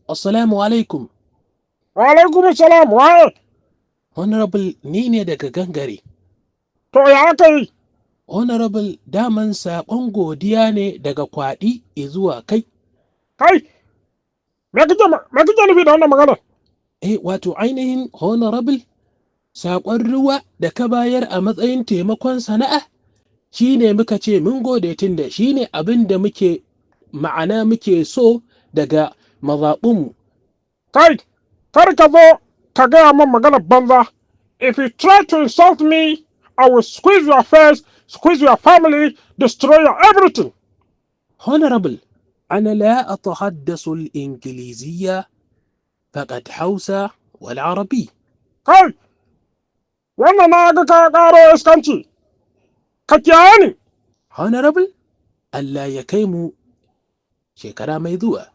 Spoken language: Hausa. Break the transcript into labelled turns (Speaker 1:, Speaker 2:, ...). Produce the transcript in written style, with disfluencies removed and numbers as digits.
Speaker 1: Assalamu alaikum.
Speaker 2: Wa alaikum salam, waye?
Speaker 1: Honorable ni ne daga gangare.
Speaker 2: To ya aka yi?
Speaker 1: Honorable daman saƙon godiya ne daga kwaɗi zuwa kai.
Speaker 2: Kai, me kake nufi da wannan magana?
Speaker 1: Wato ainihin honorable saƙon ruwa da ka bayar a matsayin taimakon sana'a shi ne muka ce mun gode tun da shi ne abin da muke so daga mazaɓinmu.
Speaker 2: Kai, kar ka zo ka gaya min maganar banza. If you try to insult me, I will squeeze your face, squeeze your family, destroy your everything.
Speaker 1: Honorable, أنا لا أتحدث الإنجليزية فقط حوسة والعربي.
Speaker 2: Kai, wannan na ga ka ƙaro iskanci. Ka kiyaye ni.
Speaker 1: Honorable, Allah ya kai mu shekara mai zuwa.